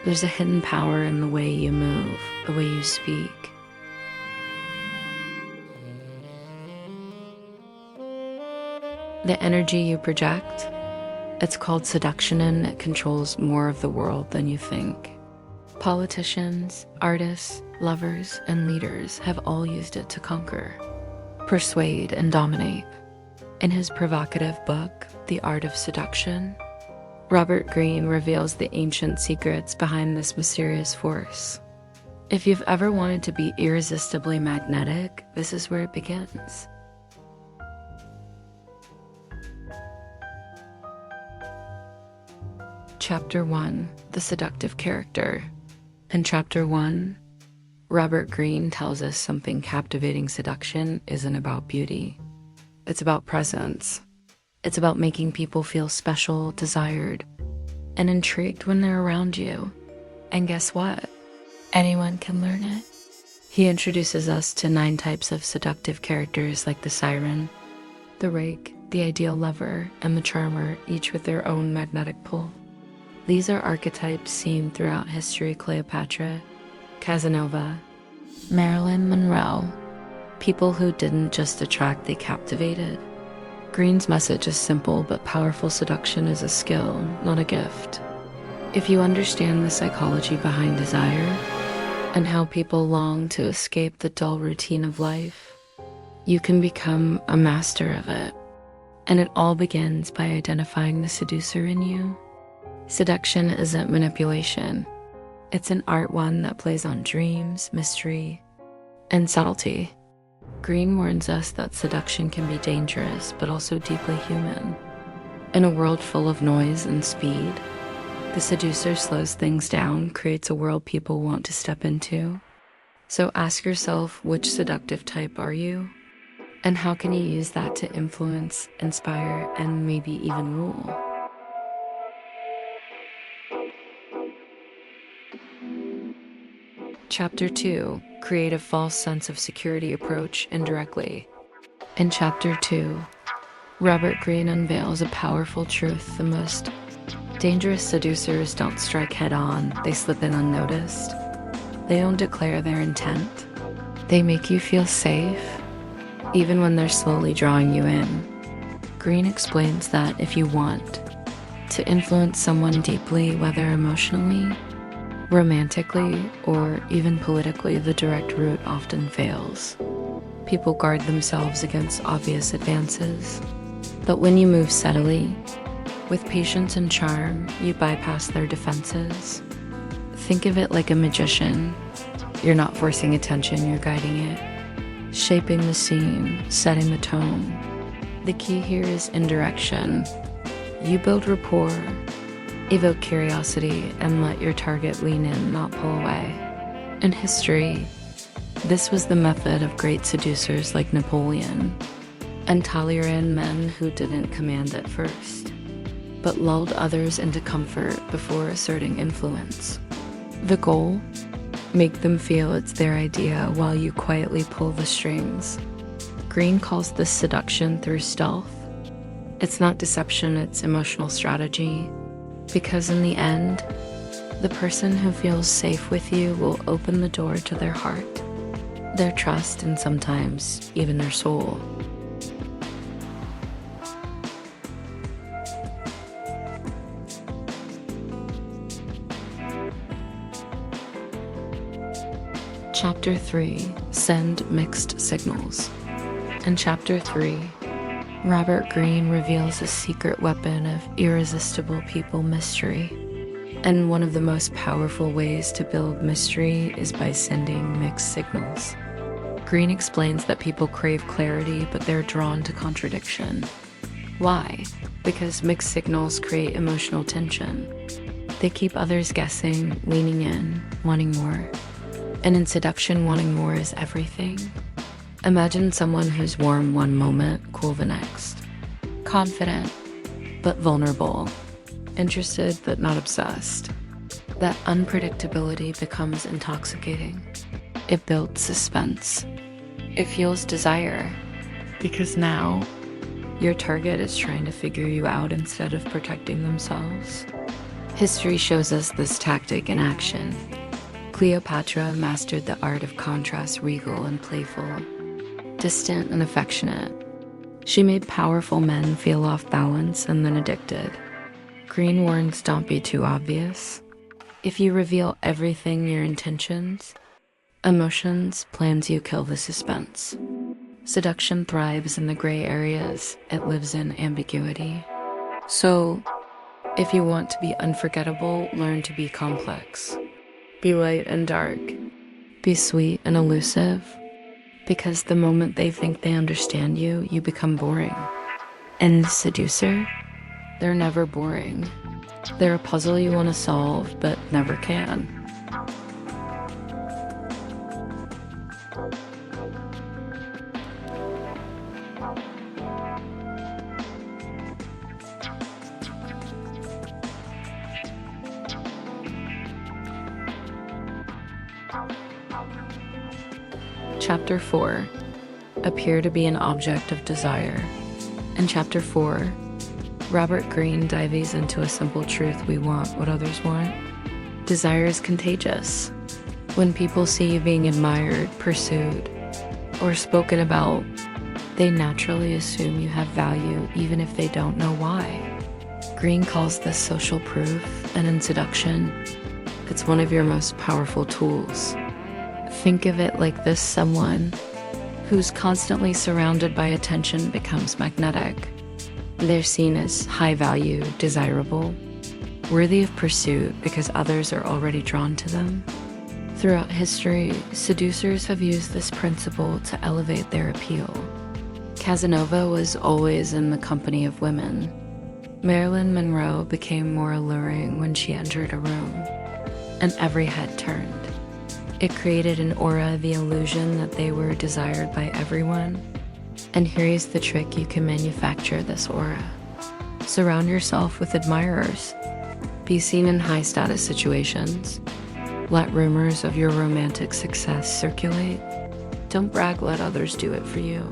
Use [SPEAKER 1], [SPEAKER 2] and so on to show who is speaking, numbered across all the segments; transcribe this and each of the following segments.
[SPEAKER 1] There's a hidden power in the way you move, the way you speak. The energy you project, it's called seduction, and it controls more of the world than you think. Politicians, artists, lovers, and leaders have all used it to conquer, persuade, and dominate. In his provocative book, The Art of Seduction, Robert Greene reveals the ancient secrets behind this mysterious force. If you've ever wanted to be irresistibly magnetic, this is where it begins. Chapter 1, The Seductive Character. In Chapter 1, Robert Greene tells us something captivating seduction isn't about beauty. It's about presence. It's about making people feel special, desired, and intrigued when they're around you. And guess what? Anyone can learn it. He introduces us to 9 types of seductive characters like the siren, the rake, the ideal lover, and the charmer, each with their own magnetic pull. These are archetypes seen throughout history: Cleopatra, Casanova, Marilyn Monroe, people who didn't just attract, they captivated. Greene's message is simple but powerful: seduction is a skill, not a gift. If you understand the psychology behind desire and how people long to escape the dull routine of life, you can become a master of it. And it all begins by identifying the seducer in you. Seduction isn't manipulation. It's an art one that plays on dreams, mystery, and subtlety. Greene warns us that seduction can be dangerous, but also deeply human. In a world full of noise and speed, the seducer slows things down, creates a world people want to step into. So ask yourself, which seductive type are you? And how can you use that to influence, inspire, and maybe even rule? Chapter 2, Create a False Sense of Security Approach Indirectly. In Chapter 2, Robert Greene unveils a powerful truth: the most dangerous seducers don't strike head-on, they slip in unnoticed. They don't declare their intent. They make you feel safe, even when they're slowly drawing you in. Greene explains that if you want to influence someone deeply, whether emotionally, romantically, or even politically, the direct route often fails. People guard themselves against obvious advances. But when you move subtly, with patience and charm, you bypass their defenses. Think of it like a magician. You're not forcing attention, you're guiding it, shaping the scene, setting the tone. The key here is indirection. You build rapport, evoke curiosity, and let your target lean in, not pull away. In history, this was the method of great seducers like Napoleon and Talleyrand, men who didn't command at first, but lulled others into comfort before asserting influence. The goal? Make them feel it's their idea while you quietly pull the strings. Greene calls this seduction through stealth. It's not deception, it's emotional strategy. Because in the end, the person who feels safe with you will open the door to their heart, their trust, and sometimes even their soul. Chapter 3, Send Mixed Signals. In Chapter 3, Robert Greene reveals a secret weapon of irresistible people mystery. And one of the most powerful ways to build mystery is by sending mixed signals. Greene explains that people crave clarity, but they're drawn to contradiction. Why? Because mixed signals create emotional tension. They keep others guessing, leaning in, wanting more. And in seduction, wanting more is everything. Imagine someone who's warm one moment, cool the next. Confident, but vulnerable. Interested, but not obsessed. That unpredictability becomes intoxicating. It builds suspense. It fuels desire. Because now, your target is trying to figure you out instead of protecting themselves. History shows us this tactic in action. Cleopatra mastered the art of contrast, regal and playful, distant and affectionate. She made powerful men feel off balance and then addicted. Greene warns, don't be too obvious. If you reveal everything, your intentions, emotions, plans, you kill the suspense. Seduction thrives in the gray areas. It lives in ambiguity. So, if you want to be unforgettable, learn to be complex. Be light and dark. Be sweet and elusive. Because the moment they think they understand you, you become boring. And the seducer, they're never boring. They're a puzzle you want to solve, but never can. Chapter 4. Appear to be an object of desire. In Chapter 4, Robert Greene dives into a simple truth: we want what others want. Desire is contagious. When people see you being admired, pursued, or spoken about, they naturally assume you have value even if they don't know why. Greene calls this social proof, and in seduction, it's one of your most powerful tools. Think of it like this: someone who's constantly surrounded by attention becomes magnetic. They're seen as high value, desirable, worthy of pursuit because others are already drawn to them. Throughout history, seducers have used this principle to elevate their appeal. Casanova was always in the company of women. Marilyn Monroe became more alluring when she entered a room, and every head turned. It created an aura, the illusion that they were desired by everyone. And here's the trick: you can manufacture this aura. Surround yourself with admirers. Be seen in high-status situations. Let rumors of your romantic success circulate. Don't brag, let others do it for you.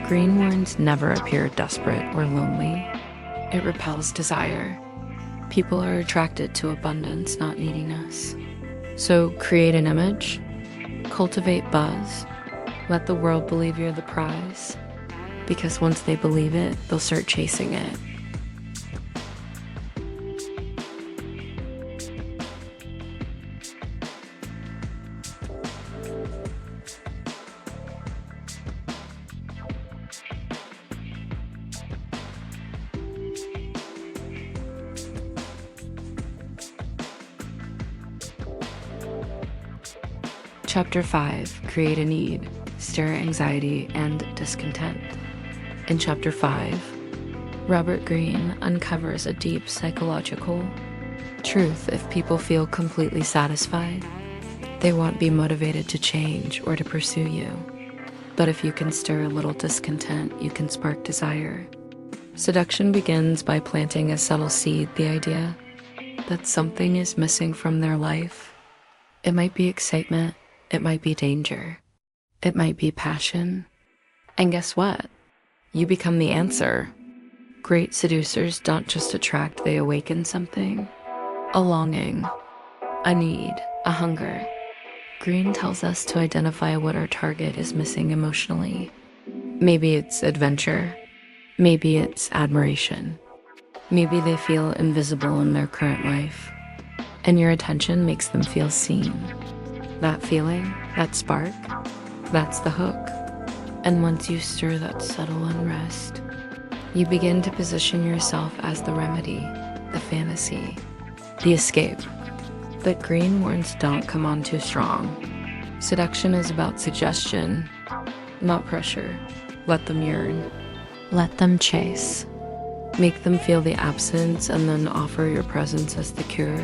[SPEAKER 1] Greene warns, never appear desperate or lonely. It repels desire. People are attracted to abundance, not neediness. So create an image, cultivate buzz, let the world believe you're the prize, because once they believe it, they'll start chasing it. Chapter 5. Create a need, stir anxiety and discontent. In Chapter 5, Robert Greene uncovers a deep psychological truth: if people feel completely satisfied, they won't be motivated to change or to pursue you. But if you can stir a little discontent, you can spark desire. Seduction begins by planting a subtle seed, the idea that something is missing from their life. It might be excitement. It might be danger. It might be passion. And guess what? You become the answer. Great seducers don't just attract, they awaken something. A longing, a need, a hunger. Greene tells us to identify what our target is missing emotionally. Maybe it's adventure. Maybe it's admiration. Maybe they feel invisible in their current life, and your attention makes them feel seen. That feeling, that spark, that's the hook. And once you stir that subtle unrest, you begin to position yourself as the remedy, the fantasy, the escape. But Greene warns, don't come on too strong. Seduction is about suggestion, not pressure. Let them yearn. Let them chase. Make them feel the absence and then offer your presence as the cure.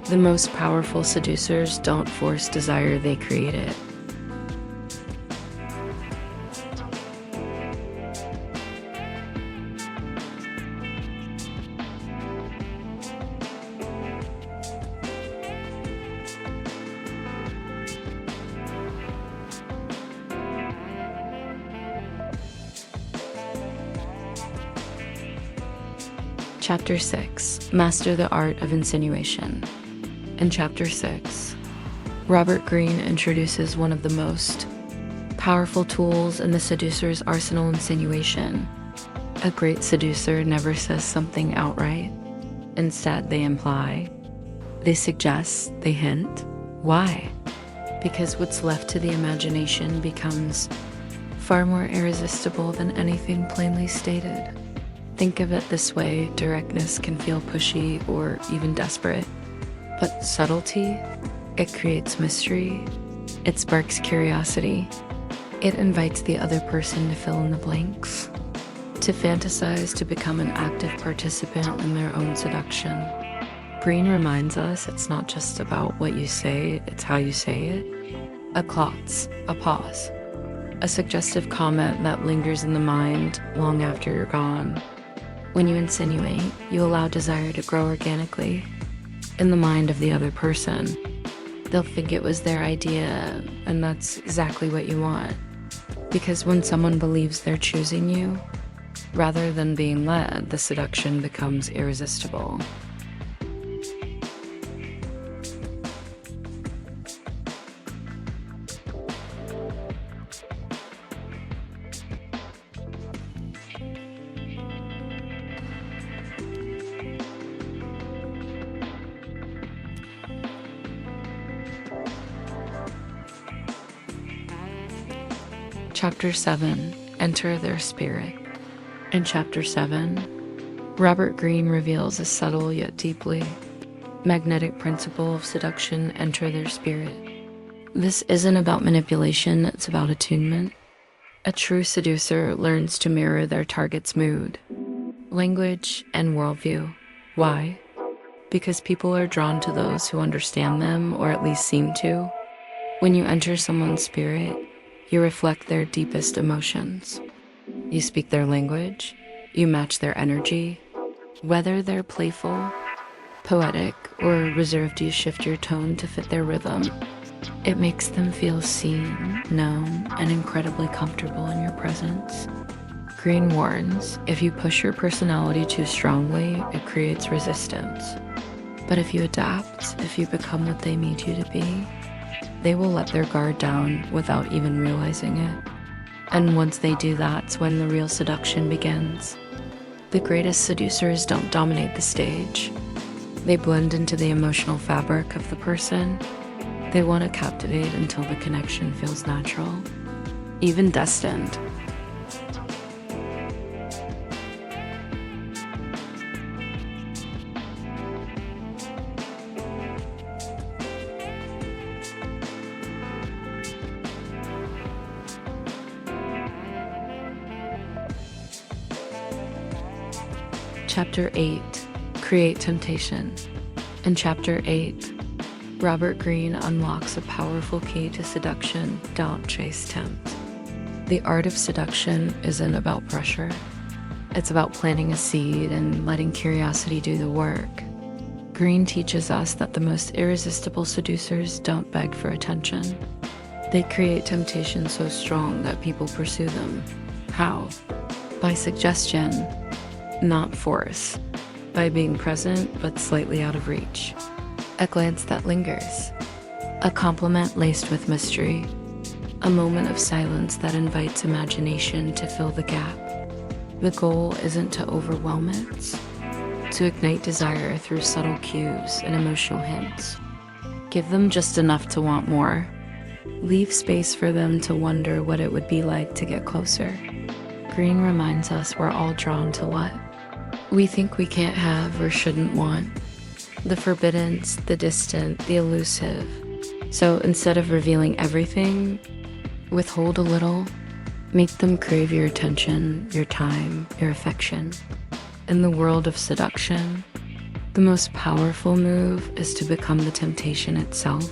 [SPEAKER 1] The most powerful seducers don't force desire, they create it. Chapter 6, Master the Art of Insinuation. In Chapter 6, Robert Greene introduces one of the most powerful tools in the seducer's arsenal: insinuation. A great seducer never says something outright. Instead, they imply, they suggest, they hint. Why? Because what's left to the imagination becomes far more irresistible than anything plainly stated. Think of it this way: directness can feel pushy or even desperate, but subtlety, it creates mystery, it sparks curiosity, it invites the other person to fill in the blanks, to fantasize, to become an active participant in their own seduction. Greene reminds us it's not just about what you say, it's how you say it. A klotz, a pause, a suggestive comment that lingers in the mind long after you're gone. When you insinuate, you allow desire to grow organically in the mind of the other person. They'll think it was their idea, and that's exactly what you want. Because when someone believes they're choosing you, rather than being led, the seduction becomes irresistible. Chapter 7, Enter Their Spirit. In Chapter 7, Robert Greene reveals a subtle yet deeply magnetic principle of seduction: enter their spirit. This isn't about manipulation, it's about attunement. A true seducer learns to mirror their target's mood, language, and worldview. Why? Because people are drawn to those who understand them, or at least seem to. When you enter someone's spirit, you reflect their deepest emotions. You speak their language, you match their energy. Whether they're playful, poetic, or reserved, you shift your tone to fit their rhythm. It makes them feel seen, known, and incredibly comfortable in your presence. Greene warns, if you push your personality too strongly, it creates resistance. But if you adapt, if you become what they need you to be, they will let their guard down without even realizing it. And once they do, that's when the real seduction begins. The greatest seducers don't dominate the stage. They blend into the emotional fabric of the person. They want to captivate until the connection feels natural, even destined. Chapter 8, Create Temptation. In Chapter 8, Robert Greene unlocks a powerful key to seduction: don't chase tempt. The art of seduction isn't about pressure. It's about planting a seed and letting curiosity do the work. Greene teaches us that the most irresistible seducers don't beg for attention. They create temptation so strong that people pursue them. How? By suggestion, not force. By being present but slightly out of reach. A glance that lingers. A compliment laced with mystery. A moment of silence that invites imagination to fill the gap. The goal isn't to overwhelm it, to ignite desire through subtle cues and emotional hints. Give them just enough to want more. Leave space for them to wonder what it would be like to get closer. Greene reminds us we're all drawn to what we think we can't have or shouldn't want. The forbidden, the distant, the elusive. So instead of revealing everything, withhold a little. Make them crave your attention, your time, your affection. In the world of seduction, the most powerful move is to become the temptation itself.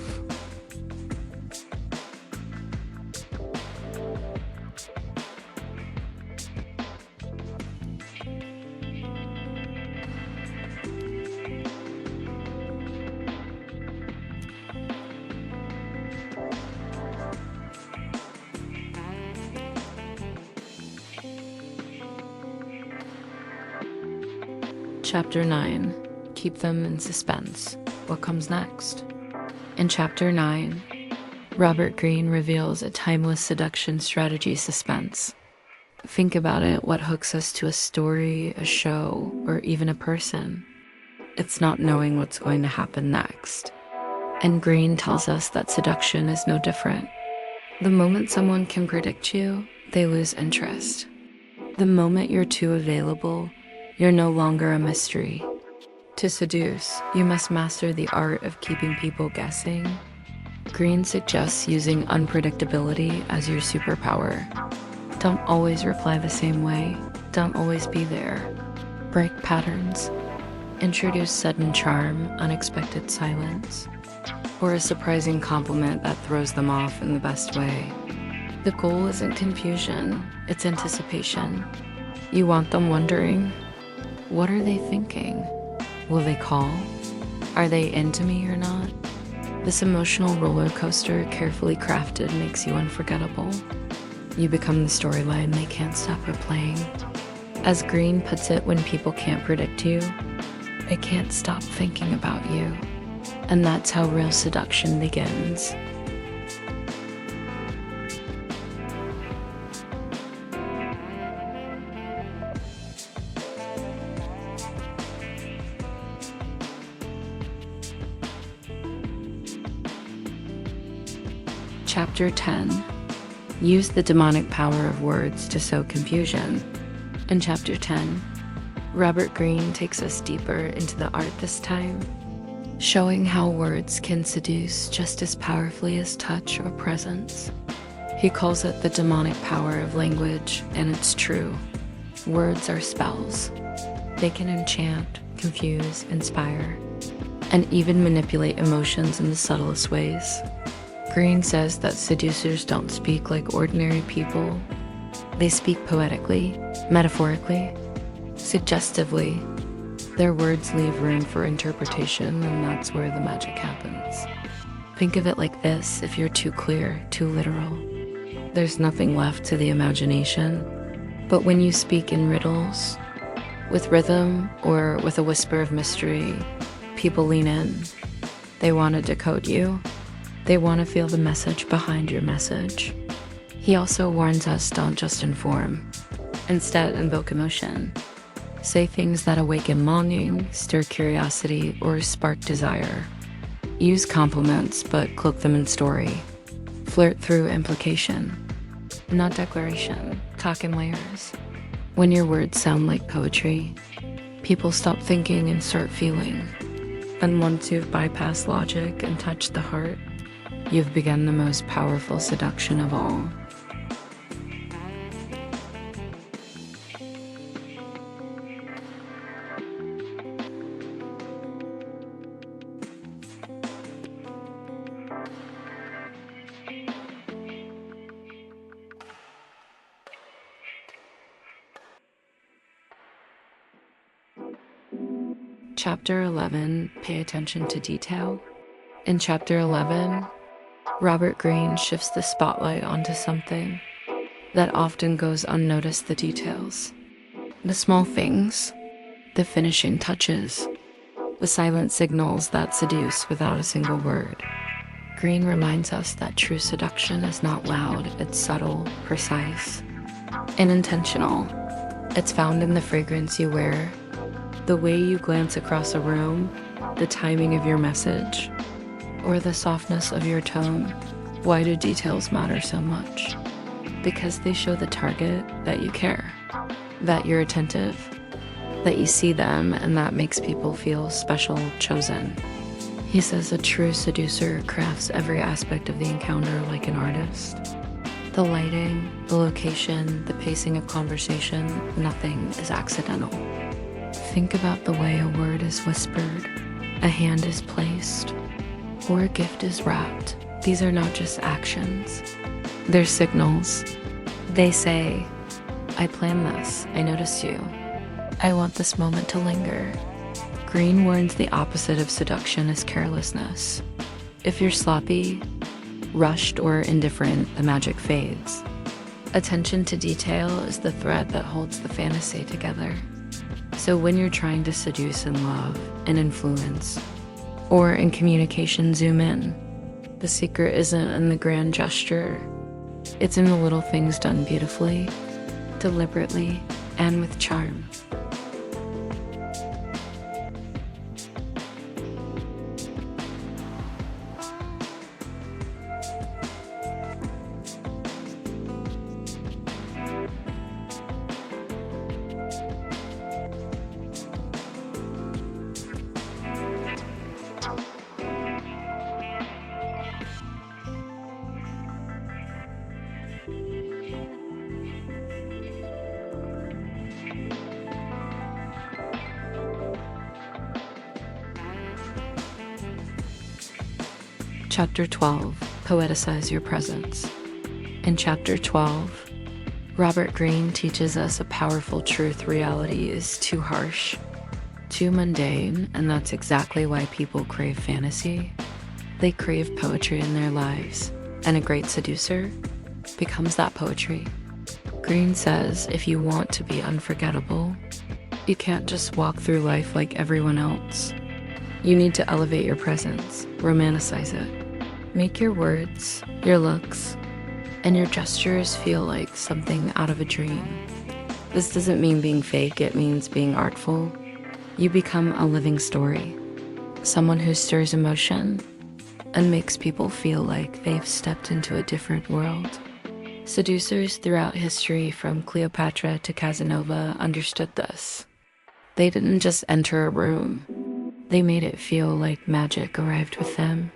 [SPEAKER 1] Chapter 9. Keep them in suspense. What comes next? In Chapter 9, Robert Greene reveals a timeless seduction strategy, Suspense. Think about it, what hooks us to a story, a show, or even a person? It's not knowing what's going to happen next. And Greene tells us that seduction is no different. The moment someone can predict you, they lose interest. The moment you're too available, you're no longer a mystery. To seduce, you must master the art of keeping people guessing. Greene suggests using unpredictability as your superpower. Don't always reply the same way. Don't always be there. Break patterns. Introduce sudden charm, unexpected silence, or a surprising compliment that throws them off in the best way. The goal isn't confusion, it's anticipation. You want them wondering, what are they thinking? Will they call? Are they into me or not? This emotional roller coaster, carefully crafted, makes you unforgettable. You become the storyline they can't stop replaying. As Greene puts it, when people can't predict you, they can't stop thinking about you. And that's how real seduction begins. Chapter 10. Use the demonic power of words to sow confusion. In Chapter 10, Robert Greene takes us deeper into the art this time, showing how words can seduce just as powerfully as touch or presence. He calls it the demonic power of language, and it's true. Words are spells. They can enchant, confuse, inspire, and even manipulate emotions in the subtlest ways. Greene says that seducers don't speak like ordinary people. They speak poetically, metaphorically, suggestively. Their words leave room for interpretation, and that's where the magic happens. Think of it like this: if you're too clear, too literal, there's nothing left to the imagination. But when you speak in riddles, with rhythm or with a whisper of mystery, people lean in. They want to decode you. They want to feel the message behind your message. He also warns us, don't just inform. Instead, invoke emotion. Say things that awaken longing, stir curiosity, or spark desire. Use compliments, but cloak them in story. Flirt through implication, not declaration. Talk in layers. When your words sound like poetry, people stop thinking and start feeling. And once you've bypassed logic and touched the heart, you've begun the most powerful seduction of all. Chapter 11, Pay Attention to Detail. In Chapter 11, Robert Greene shifts the spotlight onto something that often goes unnoticed: the details. The small things, the finishing touches, the silent signals that seduce without a single word. Greene reminds us that true seduction is not loud, it's subtle, precise, and intentional. It's found in the fragrance you wear, the way you glance across a room, the timing of your message, or the softness of your tone. Why do details matter so much? Because they show the target that you care, that you're attentive, that you see them, and that makes people feel special, chosen. He says a true seducer crafts every aspect of the encounter like an artist. The lighting, the location, the pacing of conversation, nothing is accidental. Think about the way a word is whispered, a hand is placed, or a gift is wrapped. These are not just actions, they're signals. They say, I planned this, I noticed you, I want this moment to linger. Greene warns the opposite of seduction is carelessness. If you're sloppy, rushed, or indifferent, the magic fades. Attention to detail is the thread that holds the fantasy together. So when you're trying to seduce and love and influence, or in communication zoom in, the secret isn't in the grand gesture. It's in the little things done beautifully, deliberately, and with charm. Chapter 12, Poeticize Your Presence. In Chapter 12, Robert Greene teaches us a powerful truth: reality is too harsh, too mundane, and that's exactly why people crave fantasy. They crave poetry in their lives, and a great seducer becomes that poetry. Greene says if you want to be unforgettable, you can't just walk through life like everyone else. You need to elevate your presence, romanticize it. Make your words, your looks, and your gestures feel like something out of a dream. This doesn't mean being fake, it means being artful. You become a living story, someone who stirs emotion and makes people feel like they've stepped into a different world. Seducers throughout history, from Cleopatra to Casanova, understood this. They didn't just enter a room, they made it feel like magic arrived with them.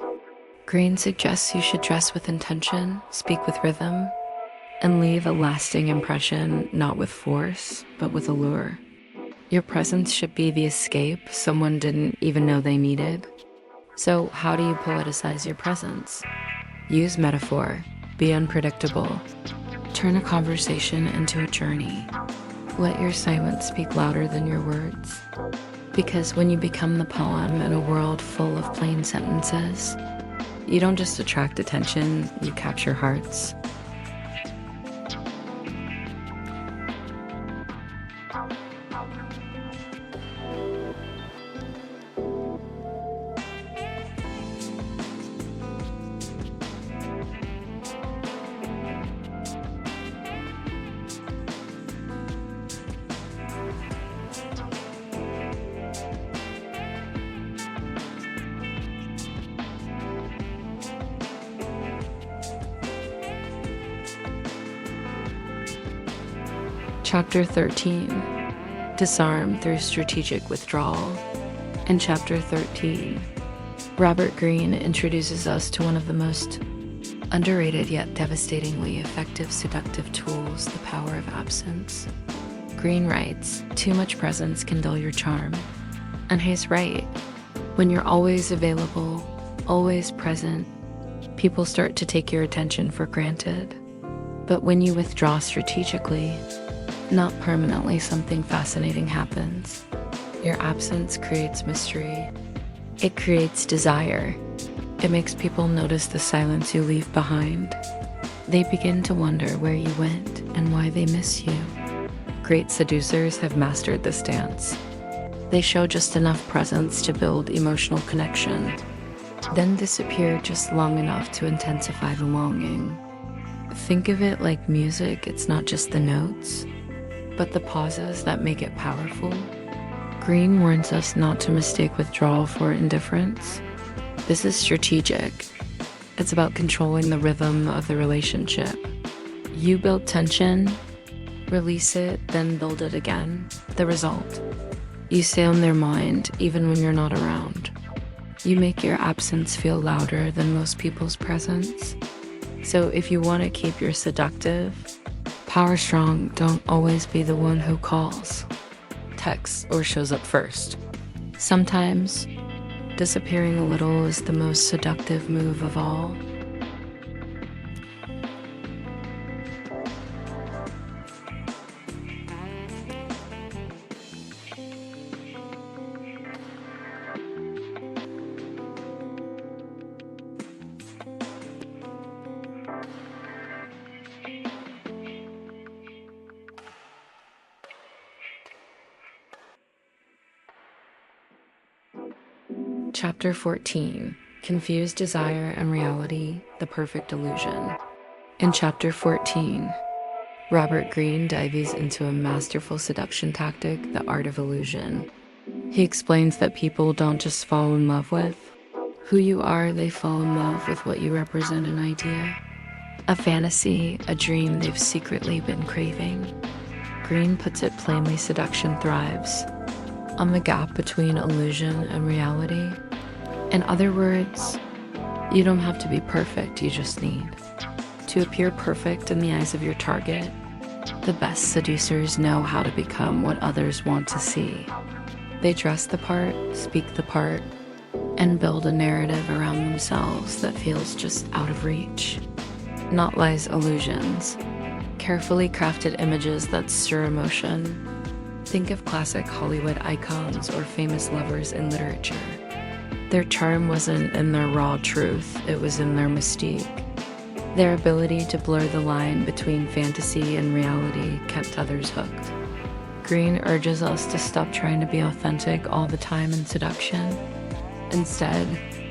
[SPEAKER 1] Greene suggests you should dress with intention, speak with rhythm, and leave a lasting impression, not with force, but with allure. Your presence should be the escape someone didn't even know they needed. So how do you poeticize your presence? Use metaphor, be unpredictable, turn a conversation into a journey. Let your silence speak louder than your words. Because when you become the poem in a world full of plain sentences, you don't just attract attention, you capture hearts. Chapter 13, Disarm through Strategic Withdrawal. In Chapter 13, Robert Greene introduces us to one of the most underrated yet devastatingly effective seductive tools, the power of absence. Greene writes, "Too much presence can dull your charm." And he's right. When you're always available, always present, people start to take your attention for granted. But when you withdraw strategically, not permanently, something fascinating happens. Your absence creates mystery. It creates desire. It makes people notice the silence you leave behind. They begin to wonder where you went and why they miss you. Great seducers have mastered this dance. They show just enough presence to build emotional connection, then disappear just long enough to intensify the longing. Think of it like music. It's not just the notes, but the pauses that make it powerful. Greene warns us not to mistake withdrawal for indifference. This is strategic. It's about controlling the rhythm of the relationship. You build tension, release it, then build it again. The result: you stay on their mind even when you're not around. You make your absence feel louder than most people's presence. So if you want to keep your seductive power strong, don't always be the one who calls, texts, or shows up first. Sometimes disappearing a little is the most seductive move of all. Chapter 14, Confused Desire and Reality, the Perfect Illusion. In Chapter 14, Robert Greene dives into a masterful seduction tactic, the art of illusion. He explains that people don't just fall in love with who you are, they fall in love with what you represent, an idea, a fantasy, a dream they've secretly been craving. Greene puts it plainly, seduction thrives on the gap between illusion and reality. In other words, you don't have to be perfect, you just need to appear perfect in the eyes of your target. The best seducers know how to become what others want to see. They dress the part, speak the part, and build a narrative around themselves that feels just out of reach. Not lies, illusions. Carefully crafted images that stir emotion. Think of classic Hollywood icons or famous lovers in literature. Their charm wasn't in their raw truth, it was in their mystique. Their ability to blur the line between fantasy and reality kept others hooked. Greene urges us to stop trying to be authentic all the time in seduction. Instead,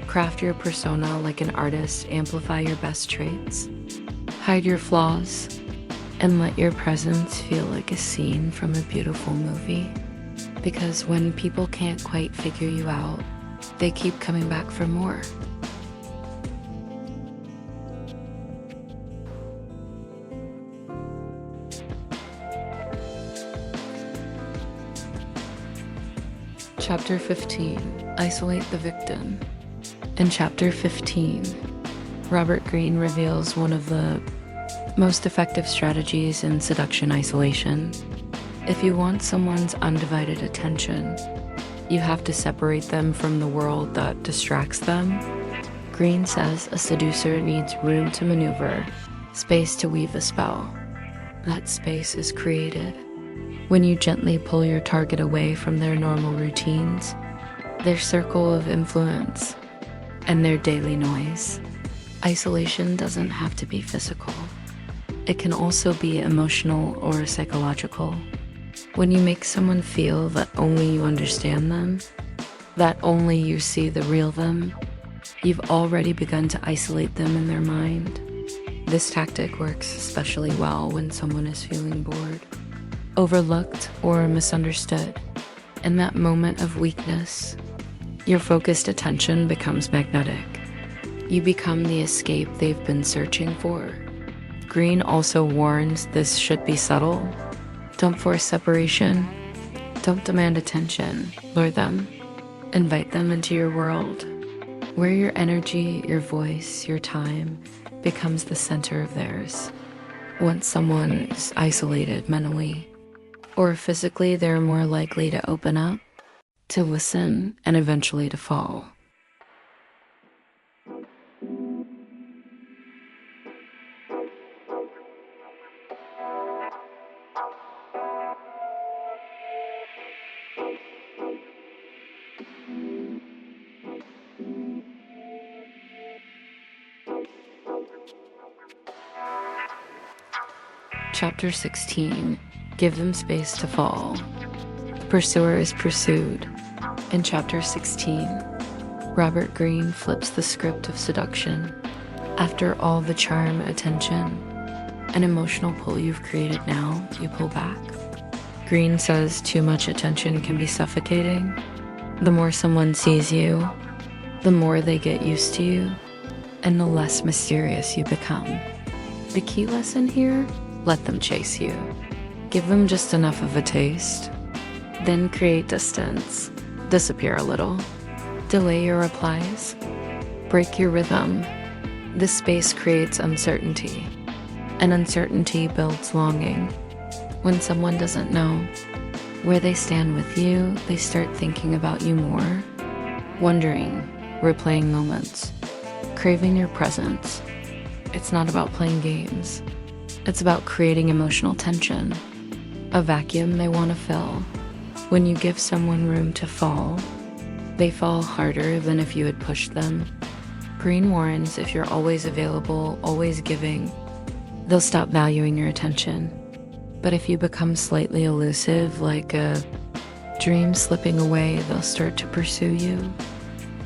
[SPEAKER 1] craft your persona like an artist, amplify your best traits, hide your flaws, and let your presence feel like a scene from a beautiful movie. Because when people can't quite figure you out, they keep coming back for more. Chapter 15, Isolate the Victim. In Chapter 15, Robert Greene reveals one of the most effective strategies in seduction isolation. If you want someone's undivided attention, you have to separate them from the world that distracts them. Greene says a seducer needs room to maneuver, space to weave a spell. That space is created when you gently pull your target away from their normal routines, their circle of influence, and their daily noise. Isolation doesn't have to be physical. It can also be emotional or psychological. When you make someone feel that only you understand them, that only you see the real them, you've already begun to isolate them in their mind. This tactic works especially well when someone is feeling bored, overlooked, or misunderstood. In that moment of weakness, your focused attention becomes magnetic. You become the escape they've been searching for. Greene also warns this should be subtle. Don't force separation. Don't demand attention. Lure them. Invite them into your world, where your energy, your voice, your time becomes the center of theirs. Once someone is isolated mentally or physically, they're more likely to open up, to listen, and eventually to fall. Chapter 16, Give them space to fall. The pursuer is pursued. In Chapter 16, Robert Greene flips the script of seduction. After all the charm, attention, and emotional pull you've created now, you pull back. Greene says too much attention can be suffocating. The more someone sees you, the more they get used to you, and the less mysterious you become. The key lesson here? Let them chase you. Give them just enough of a taste. Then create distance. Disappear a little. Delay your replies. Break your rhythm. This space creates uncertainty, and uncertainty builds longing. When someone doesn't know where they stand with you, they start thinking about you more, wondering, replaying moments, craving your presence. It's not about playing games. It's about creating emotional tension, a vacuum they want to fill. When you give someone room to fall, they fall harder than if you had pushed them. Greene warns if you're always available, always giving, they'll stop valuing your attention. But if you become slightly elusive, like a dream slipping away, they'll start to pursue you.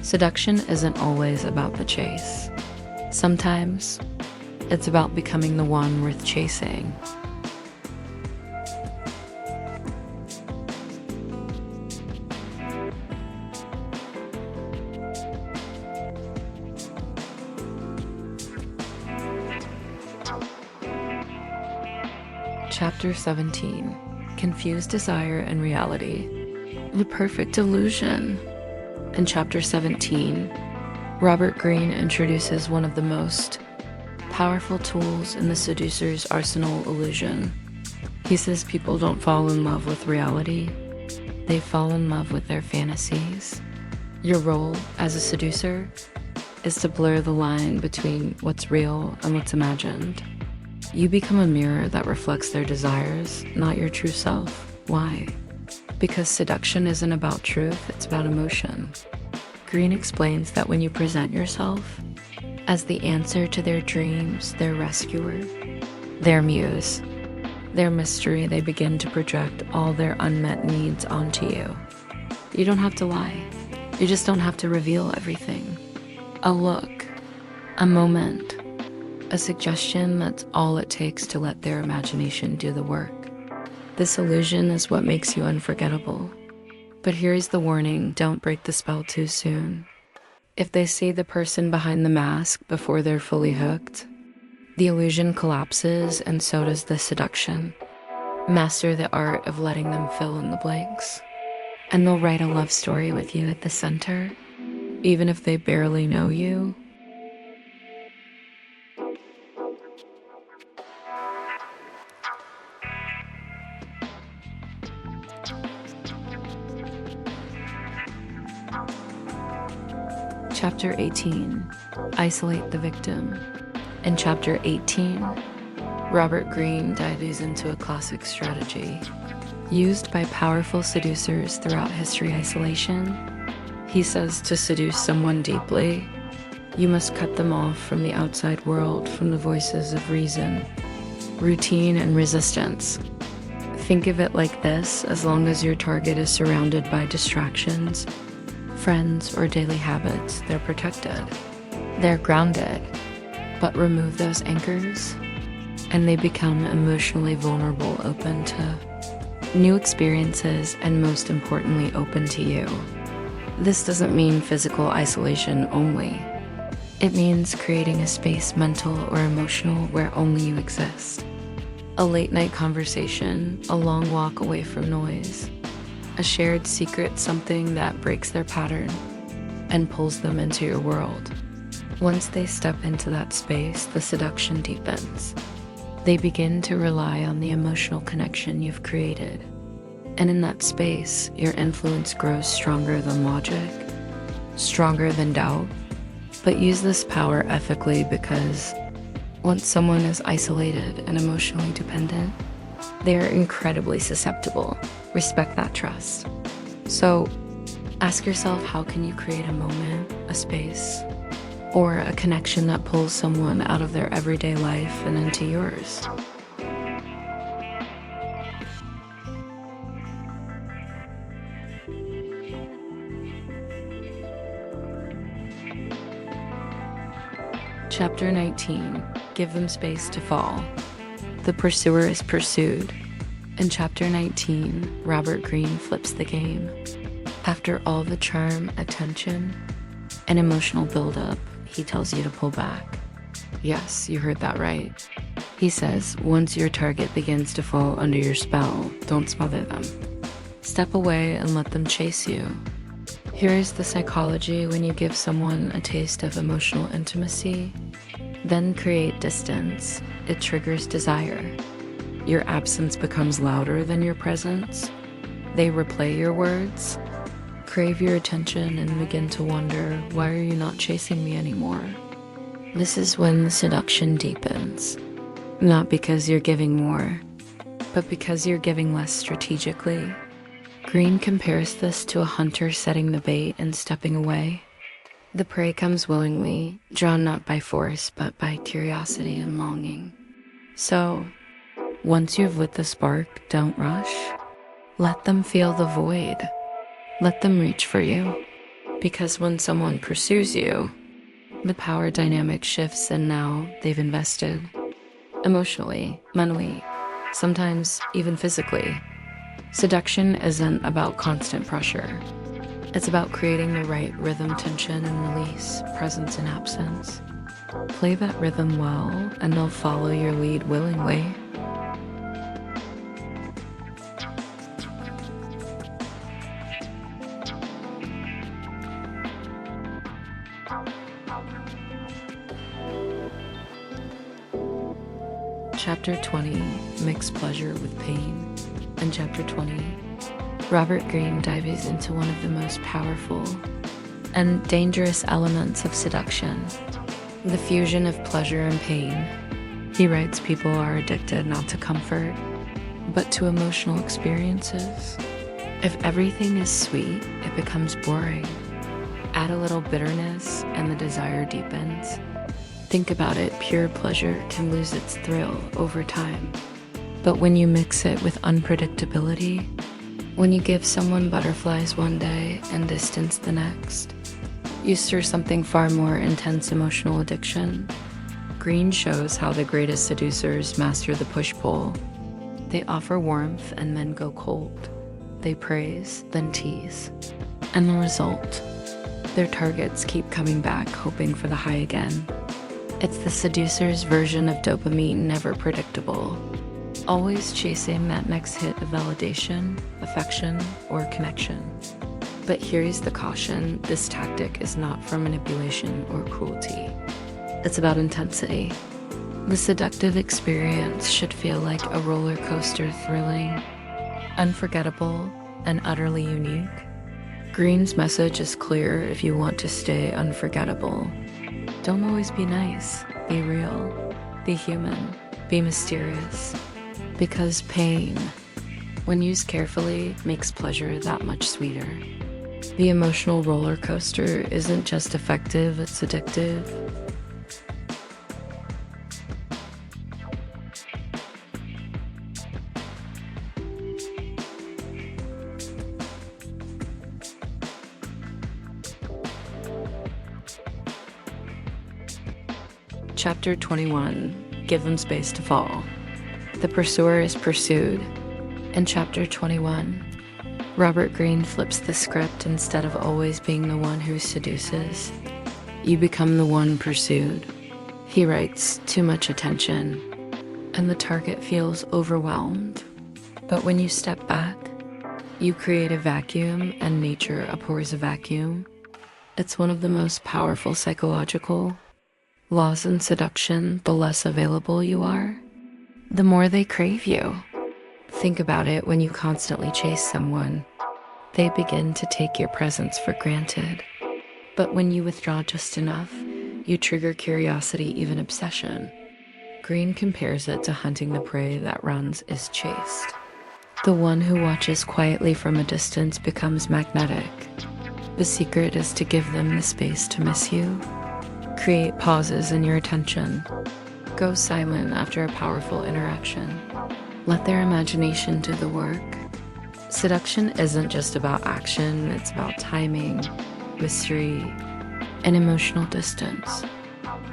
[SPEAKER 1] Seduction isn't always about the chase. Sometimes it's about becoming the one worth chasing. Chapter 17. Confused Desire and Reality. The Perfect Illusion. In Chapter 17, Robert Greene introduces one of the most powerful tools in the seducer's arsenal, illusion. He says people don't fall in love with reality, they fall in love with their fantasies. Your role as a seducer is to blur the line between what's real and what's imagined. You become a mirror that reflects their desires, not your true self. Why? Because seduction isn't about truth, it's about emotion. Greene explains that when you present yourself as the answer to their dreams, their rescuer, their muse, their mystery, they begin to project all their unmet needs onto you. You don't have to lie. You just don't have to reveal everything. A look, a moment, a suggestion, that's all it takes to let their imagination do the work. This illusion is what makes you unforgettable. But here's the warning, don't break the spell too soon. If they see the person behind the mask before they're fully hooked, the illusion collapses and so does the seduction. Master the art of letting them fill in the blanks. And they'll write a love story with you at the center, even if they barely know you. Chapter 18. Isolate the victim. In Chapter 18, Robert Greene dives into a classic strategy used by powerful seducers throughout history: isolation. He says to seduce someone deeply, you must cut them off from the outside world, from the voices of reason, routine, and resistance. Think of it like this: as long as your target is surrounded by distractions, friends, or daily habits, they're protected. They're grounded. But remove those anchors, and they become emotionally vulnerable, open to new experiences, and most importantly, open to you. This doesn't mean physical isolation only. It means creating a space, mental or emotional, where only you exist. A late night conversation, a long walk away from noise, a shared secret, something that breaks their pattern and pulls them into your world. Once they step into that space, the seduction deepens. They begin to rely on the emotional connection you've created. And in that space, your influence grows stronger than logic, stronger than doubt. But use this power ethically, because once someone is isolated and emotionally dependent, they are incredibly susceptible. Respect that trust. So ask yourself, how can you create a moment, a space, or a connection that pulls someone out of their everyday life and into yours? Chapter 19. Give them space to fall. The pursuer is pursued. In Chapter 19, Robert Greene flips the game. After all the charm, attention, and emotional buildup, he tells you to pull back. Yes, you heard that right. He says, once your target begins to fall under your spell, don't smother them. Step away and let them chase you. Here is the psychology: when you give someone a taste of emotional intimacy, then create distance, it triggers desire. Your absence becomes louder than your presence. They replay your words, crave your attention, and begin to wonder, why are you not chasing me anymore? This is when the seduction deepens. Not because you're giving more, but because you're giving less strategically. Greene compares this to a hunter setting the bait and stepping away. The prey comes willingly, drawn not by force, but by curiosity and longing. So, once you've lit the spark, don't rush. Let them feel the void. Let them reach for you. Because when someone pursues you, the power dynamic shifts and now they've invested. Emotionally, mentally, sometimes even physically. Seduction isn't about constant pressure. It's about creating the right rhythm, tension, and release, presence and absence. Play that rhythm well, and they'll follow your lead willingly. Chapter 20, Mix Pleasure with Pain. In Chapter 20, Robert Greene dives into one of the most powerful and dangerous elements of seduction, the fusion of pleasure and pain. He writes people are addicted not to comfort, but to emotional experiences. If everything is sweet, it becomes boring. Add a little bitterness and the desire deepens. Think about it, pure pleasure can lose its thrill over time. But when you mix it with unpredictability, when you give someone butterflies one day and distance the next, you stir something far more intense emotional addiction. Greene shows how the greatest seducers master the push-pull. They offer warmth and then go cold. They praise, then tease. And the result? Their targets keep coming back, hoping for the high again. It's the seducer's version of dopamine, never predictable. Always chasing that next hit of validation, affection, or connection. But here's the caution, this tactic is not for manipulation or cruelty. It's about intensity. The seductive experience should feel like a roller coaster, thrilling, unforgettable, and utterly unique. Greene's message is clear if you want to stay unforgettable. Don't always be nice, be real, be human, be mysterious. Because pain, when used carefully, makes pleasure that much sweeter. The emotional roller coaster isn't just effective, it's addictive. Chapter 21, Give Them Space to Fall. The pursuer is pursued. In Chapter 21, Robert Greene flips the script. Instead of always being the one who seduces, you become the one pursued. He writes, too much attention, and the target feels overwhelmed. But when you step back, you create a vacuum, and nature abhors a vacuum. It's one of the most powerful psychological laws in seduction. The less available you are, the more they crave you. Think about it, when you constantly chase someone, they begin to take your presence for granted. But when you withdraw just enough, you trigger curiosity, even obsession. Greene compares it to hunting the prey that runs is chased. The one who watches quietly from a distance becomes magnetic. The secret is to give them the space to miss you. Create pauses in your attention. Go silent after a powerful interaction. Let their imagination do the work. Seduction isn't just about action, it's about timing, mystery, and emotional distance.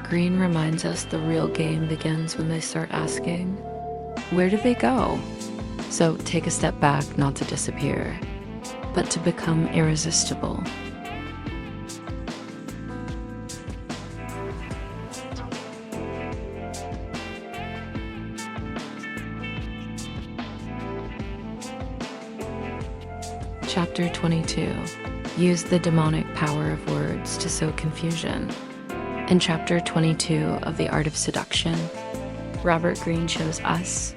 [SPEAKER 1] Greene reminds us the real game begins when they start asking, where did they go? So take a step back, not to disappear, but to become irresistible. Chapter 22, Use the demonic power of words to sow confusion. In Chapter 22 of The Art of Seduction, Robert Greene shows us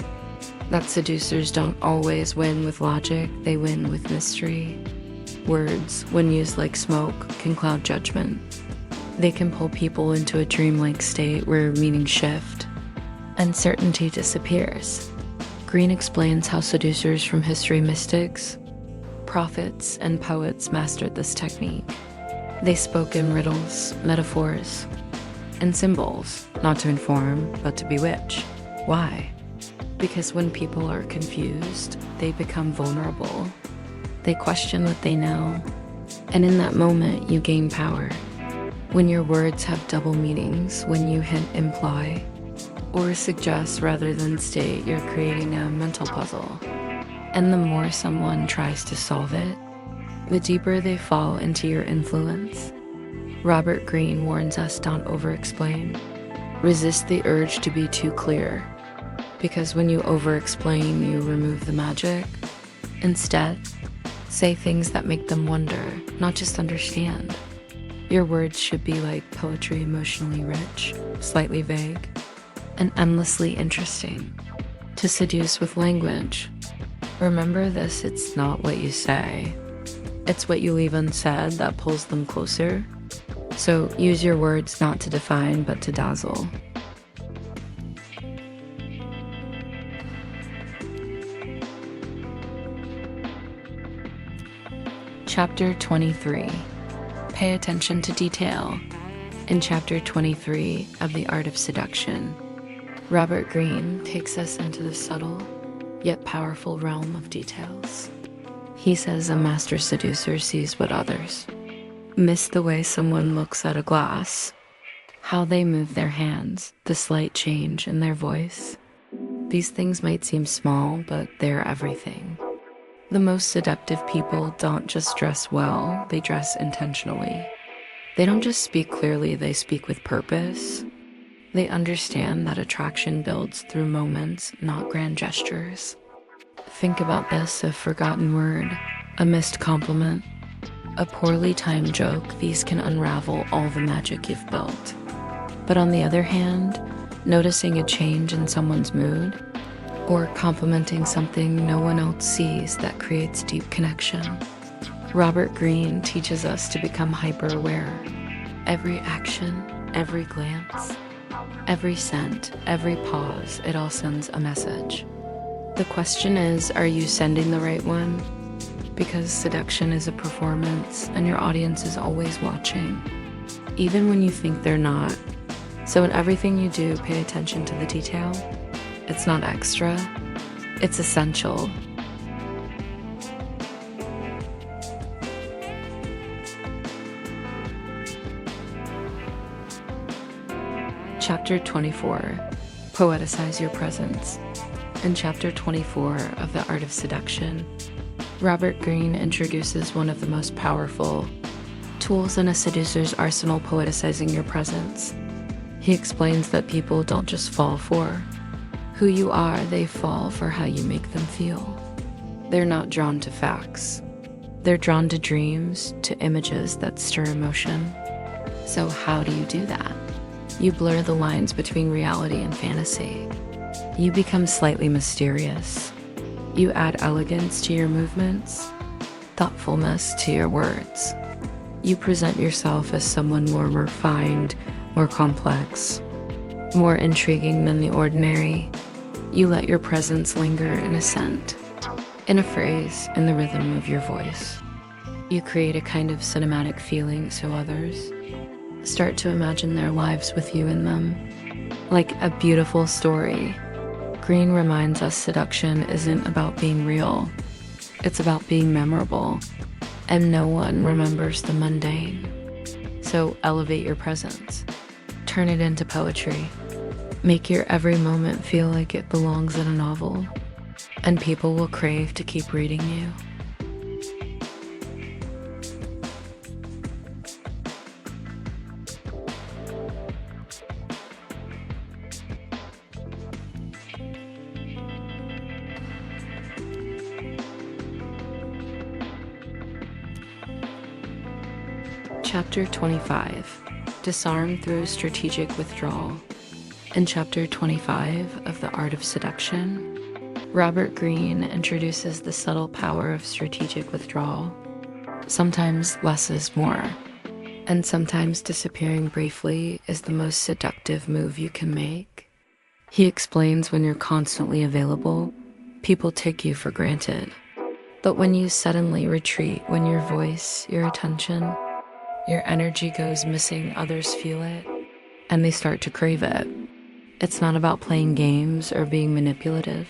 [SPEAKER 1] that seducers don't always win with logic, they win with mystery. Words, when used like smoke, can cloud judgment. They can pull people into a dreamlike state where meanings shift, and certainty disappears. Greene explains how seducers from history, mystics, prophets, and poets mastered this technique. They spoke in riddles, metaphors, and symbols, not to inform, but to bewitch. Why? Because when people are confused, they become vulnerable. They question what they know, And in that moment, you gain power. When your words have double meanings, when you hint, imply, or suggest rather than state, you're creating a mental puzzle. And the more someone tries to solve it, the deeper they fall into your influence. Robert Greene warns us, don't over-explain. Resist the urge to be too clear, because when you over-explain, you remove the magic. Instead, say things that make them wonder, not just understand. Your words should be like poetry, emotionally rich, slightly vague, and endlessly interesting. To seduce with language. Remember this, it's not what you say. It's what you leave unsaid that pulls them closer. So use your words not to define, but to dazzle. Chapter 23. Pay attention to detail. In Chapter 23 of The Art of Seduction, Robert Greene takes us into the subtle, yet powerful realm of details. He says a master seducer sees what others miss: the way someone looks at a glass, how they move their hands, the slight change in their voice. These things might seem small, but they're everything. The most seductive people don't just dress well, they dress intentionally. They don't just speak clearly, they speak with purpose. They understand that attraction builds through moments, not grand gestures. Think about this: a forgotten word, a missed compliment, a poorly timed joke. These can unravel all the magic you've built. But on the other hand, noticing a change in someone's mood, or complimenting something no one else sees, that creates deep connection. Robert Greene teaches us to become hyper-aware. Every action, every glance, every scent, every pause, it all sends a message. The question is, are you sending the right one? Because seduction is a performance, and your audience is always watching, even when you think they're not. So in everything you do, pay attention to the detail. It's not extra, it's essential. Chapter 24. Poeticize your presence. In Chapter 24 of The Art of Seduction, Robert Greene introduces one of the most powerful tools in a seducer's arsenal: poeticizing your presence. He explains that people don't just fall for who you are, they fall for how you make them feel. They're not drawn to facts. They're drawn to dreams, to images that stir emotion. So how do you do that? You blur the lines between reality and fantasy. You become slightly mysterious. You add elegance to your movements, thoughtfulness to your words. You present yourself as someone more refined, more complex, more intriguing than the ordinary. You let your presence linger in a scent, in a phrase, in the rhythm of your voice. You create a kind of cinematic feeling so others start to imagine their lives with you in them, like a beautiful story. Greene reminds us seduction isn't about being real, it's about being memorable, and no one remembers the mundane. So elevate your presence, turn it into poetry. Make your every moment feel like it belongs in a novel, and people will crave to keep reading you. Chapter 25. Disarm through strategic withdrawal. In Chapter 25 of The Art of Seduction, Robert Greene introduces the subtle power of strategic withdrawal. Sometimes less is more, and sometimes disappearing briefly is the most seductive move you can make. He explains when you're constantly available, people take you for granted. But when you suddenly retreat, when your voice, your attention, your energy goes missing, others feel it, and they start to crave it. It's not about playing games or being manipulative.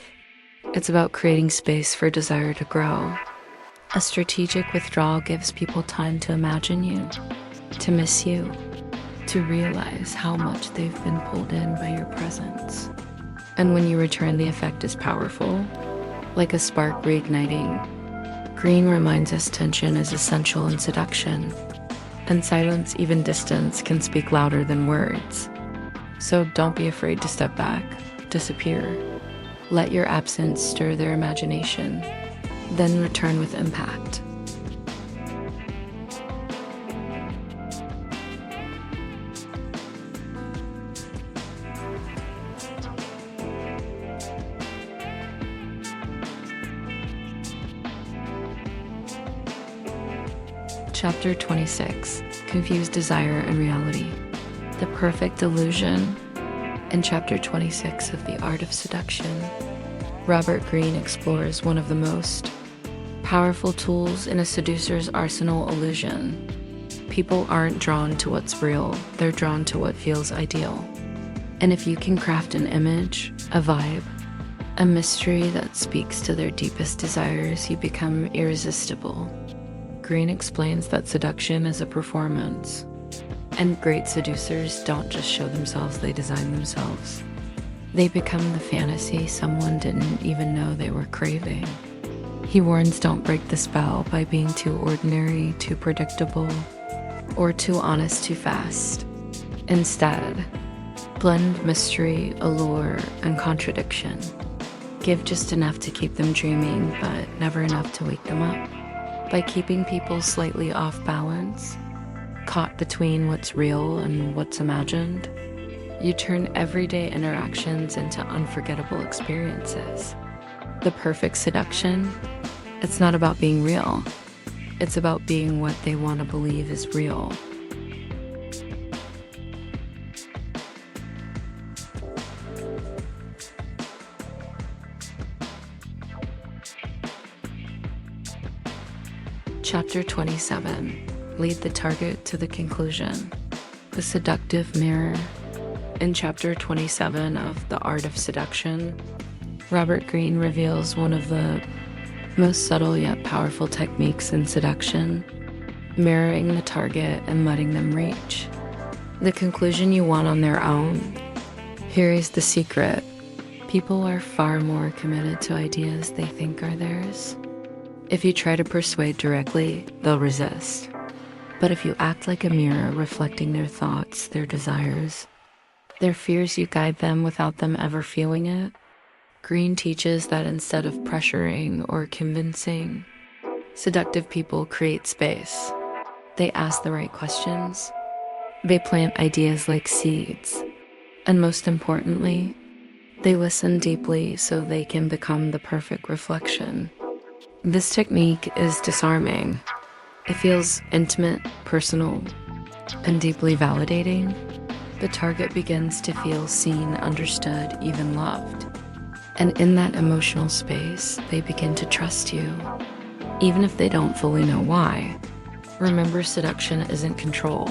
[SPEAKER 1] It's about creating space for desire to grow. A strategic withdrawal gives people time to imagine you, to miss you, to realize how much they've been pulled in by your presence. And when you return, the effect is powerful, like a spark reigniting. Greene reminds us tension is essential in seduction, and silence, even distance, can speak louder than words. So don't be afraid to step back, disappear. Let your absence stir their imagination, then return with impact. Chapter 26, Confused Desire and Reality, the Perfect Illusion. In Chapter 26 of The Art of Seduction, Robert Greene explores one of the most powerful tools in a seducer's arsenal: illusion. People aren't drawn to what's real, they're drawn to what feels ideal. And if you can craft an image, a vibe, a mystery that speaks to their deepest desires, you become irresistible. Greene explains that seduction is a performance, and great seducers don't just show themselves, they design themselves. They become the fantasy someone didn't even know they were craving. He warns, don't break the spell by being too ordinary, too predictable, or too honest too fast. Instead, blend mystery, allure, and contradiction. Give just enough to keep them dreaming, but never enough to wake them up. By keeping people slightly off balance, caught between what's real and what's imagined, you turn everyday interactions into unforgettable experiences. The perfect seduction, it's not about being real. It's about being what they want to believe is real. Chapter 27, Lead the Target to the Conclusion, the Seductive Mirror. In Chapter 27 of The Art of Seduction, Robert Greene reveals one of the most subtle yet powerful techniques in seduction: mirroring the target and letting them reach the conclusion you want on their own. Here is the secret: people are far more committed to ideas they think are theirs. If you try to persuade directly, they'll resist. But if you act like a mirror, reflecting their thoughts, their desires, their fears, you guide them without them ever feeling it. Greene teaches that instead of pressuring or convincing, seductive people create space. They ask the right questions. They plant ideas like seeds. And most importantly, they listen deeply so they can become the perfect reflection. This technique is disarming. It feels intimate, personal, and deeply validating. The target begins to feel seen, understood, even loved. And in that emotional space, they begin to trust you, even if they don't fully know why. Remember, seduction isn't control.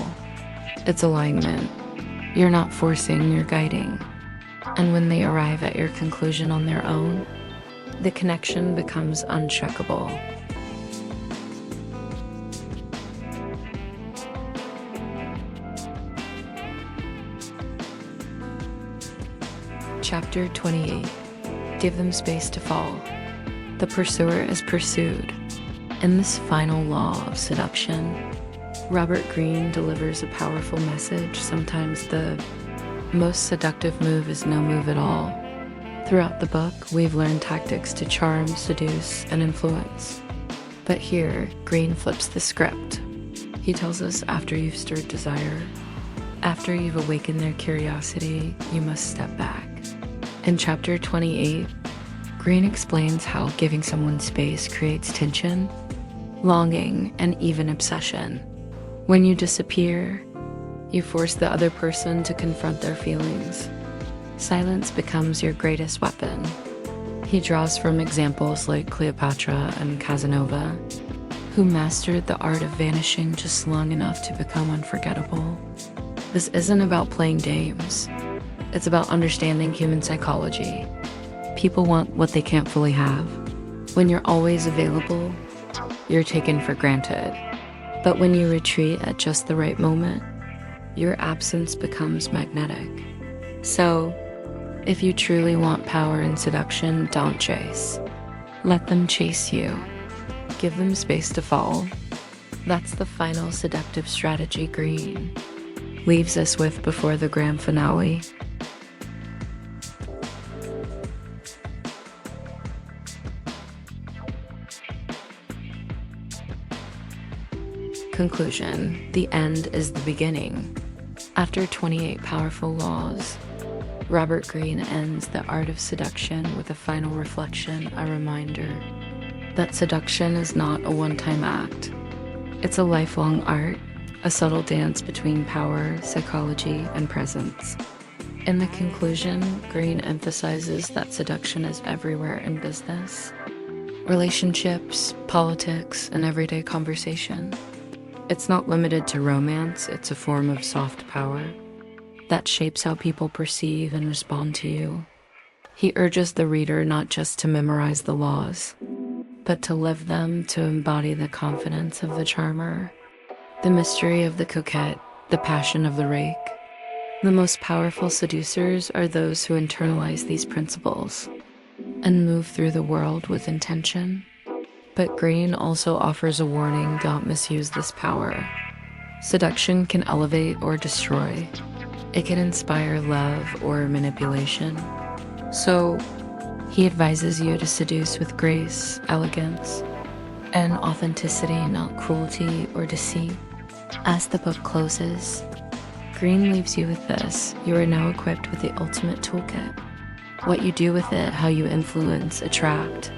[SPEAKER 1] It's alignment. You're not forcing, you're guiding. And when they arrive at your conclusion on their own, the connection becomes uncheckable. Chapter 28, Give them space to fall. The pursuer is pursued. In this final law of seduction, Robert Greene delivers a powerful message. Sometimes the most seductive move is no move at all. Throughout the book, we've learned tactics to charm, seduce, and influence. But here, Greene flips the script. He tells us after you've stirred desire, after you've awakened their curiosity, you must step back. In Chapter 28, Greene explains how giving someone space creates tension, longing, and even obsession. When you disappear, you force the other person to confront their feelings. Silence becomes your greatest weapon. He draws from examples like Cleopatra and Casanova, who mastered the art of vanishing just long enough to become unforgettable. This isn't about playing games. It's about understanding human psychology. People want what they can't fully have. When you're always available, you're taken for granted. But when you retreat at just the right moment, your absence becomes magnetic. So, if you truly want power and seduction, don't chase. Let them chase you. Give them space to fall. That's the final seductive strategy Greene leaves us with before the grand finale. Conclusion: the end is the beginning. After 28 powerful laws, Robert Greene ends The Art of Seduction with a final reflection, a reminder that seduction is not a one-time act. It's a lifelong art, a subtle dance between power, psychology, and presence. In the conclusion, Greene emphasizes that seduction is everywhere in business, relationships, politics, and everyday conversation. It's not limited to romance, it's a form of soft power that shapes how people perceive and respond to you. He urges the reader not just to memorize the laws, but to live them, to embody the confidence of the charmer, the mystery of the coquette, the passion of the rake. The most powerful seducers are those who internalize these principles and move through the world with intention. But Greene also offers a warning: don't misuse this power. Seduction can elevate or destroy. It can inspire love or manipulation. So, he advises you to seduce with grace, elegance, and authenticity, not cruelty or deceit. As the book closes, Greene leaves you with this: you are now equipped with the ultimate toolkit. What you do with it, how you influence, attract,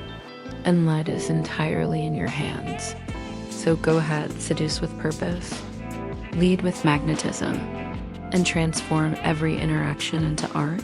[SPEAKER 1] and lead is entirely in your hands. So go ahead, seduce with purpose, lead with magnetism, and transform every interaction into art.